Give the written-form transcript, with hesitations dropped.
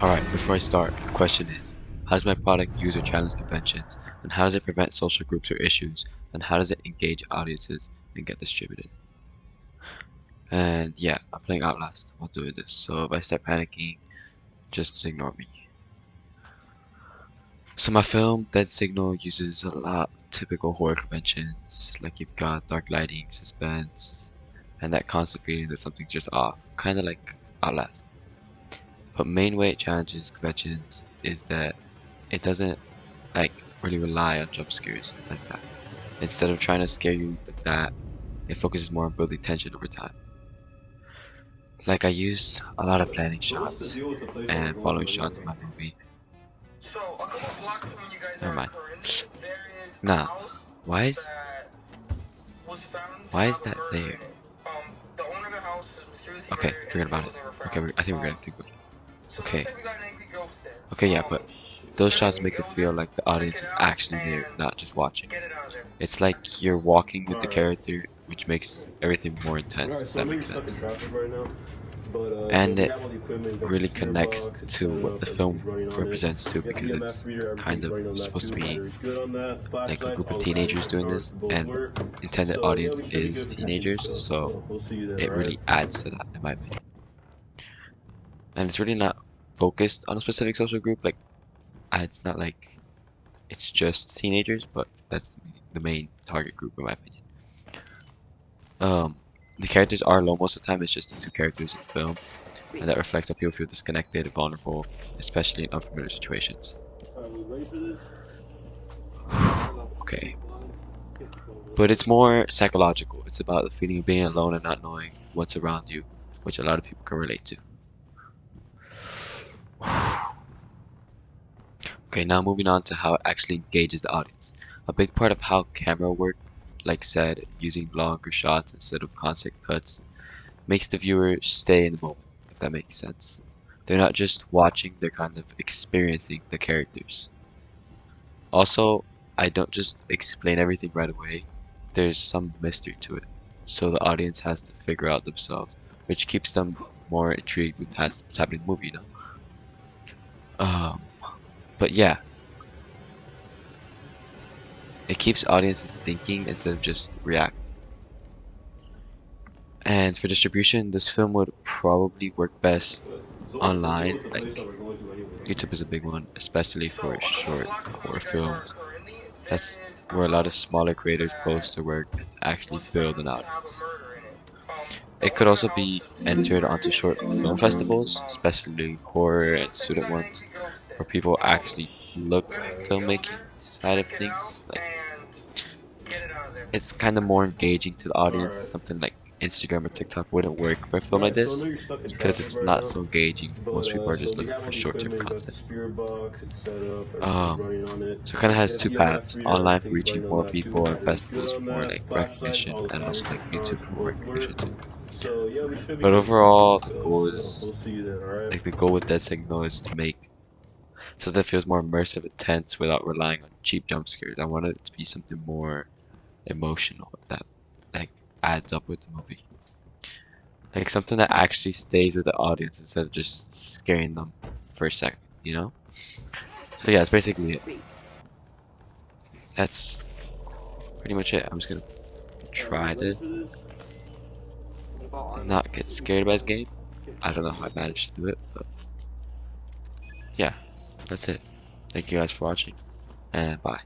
Alright, before I start, the question is, how does my product use or challenge conventions, and how does it prevent social groups or issues, and how does it engage audiences and get distributed? And yeah, I'm playing Outlast while doing this, so if I start panicking, just ignore me. So my film, Dead Signal, uses a lot of typical horror conventions, like you've got dark lighting, suspense, and that constant feeling that something's just off, kinda like Outlast. But main way it challenges conventions is that it doesn't like really rely on jump scares like that. Instead of trying to scare you like that, it focuses more on building tension over time. Like I use a lot of planning shots and following shots in my movie. So a couple blocks from where you guys Never are mind. currently, there is a Nah, house why is that was found to why is have a that murder there? in it. The owner of the house was mysteriously Okay, murdered and forget the about killer it. was never Okay, found. I think we're getting too good. So it looks Okay, like we got an angry ghost there. okay, yeah, but those If shots you make go it feel there, like the check audience it is out actually there, and not just watching. get it out of there. It's That's like it. you're walking with the Alright. character, which makes everything more intense, Alright, if so I that know you're makes stuck in sense. traffic right now, but And you it have all the equipment, you got your really speaker connects box, it's to set what the up, film everything's running on it. represents too, You have because the EMF it's reader, kind everything's of running on that supposed too, to be battery's good on that. like a Flashlights, group of all the teenagers flashlights doing this, both and the work. intended So yeah, audience we should be is good for catching teenagers, stuff, so so we'll see you there, it alright? really adds to that, in my opinion. And it's really not focused on a specific social group, like it's not like it's just teenagers, but that's the main target group, in my opinion. Um, the characters are low most of the time. It's just the two characters in the film, and that reflects that people feel disconnected and vulnerable, especially in unfamiliar situations. Alright, we ready for this? Okay. But it's more psychological. It's about the feeling of being alone and not knowing what's around you, which a lot of people can relate to. Okay, now moving on to how it actually engages the audience. A big part of how camera work, like said, using longer shots instead of constant cuts, makes the viewer stay in the moment, if that makes sense. They're not just watching, they're kind of experiencing the characters. Also, I don't just explain everything right away. There's some mystery to it, so the audience has to figure out themselves, which keeps them more intrigued with what's happening in the movie, you know? Um, but yeah, it keeps audiences thinking instead of just reacting. And for distribution, this film would probably work best So what's the deal online. with the place that Like, we're going to anyway? YouTube is a big one, especially So for a couple short blocks from where horror you guys are films. currently, there That's is a where a lot of house smaller creators that post their work and actually was build found an to have a audience. murder in it. The It could owner of the also house be was mysteriously entered onto murdered and the short killer was film never found. festivals, especially horror So it and looks like we student got an ones, angry ghost where there. people actually look If you go filmmaking there, side of check it out things. Like, and get it out of there. it's kind of That's more it. engaging to the audience. Alright. Something like Instagram or TikTok wouldn't work for a film like Alright, so I know this you're stuck in because traffic it's right not now, so engaging. but Most people are so just you looking have for all the short-term equipment, you got the content. speaker box, it's set up, everything's Um, running on it. so it kind of You has have two the EMF paths: reader, online for everything's reaching running on more that too, people and battery's good festivals for on more that. like Flashlights, recognition, all the and also flashlights, like YouTube for more both recognition work. too. So yeah, we should be But good for catching overall, the stuff, goal so is we'll see you then, alright? like the goal with Dead Signal is to make so that it feels more immersive and tense without relying on cheap jump scares. I wanted it to be something more emotional that like adds up with the movie. Like something that actually stays with the audience instead of just scaring them for a second, you know? So yeah, that's basically it. That's pretty much it. I'm just gonna Alright, try you ready to for this? not get scared by this game. I don't know how I managed to do it, but yeah, that's it. Thank you guys for watching, and bye.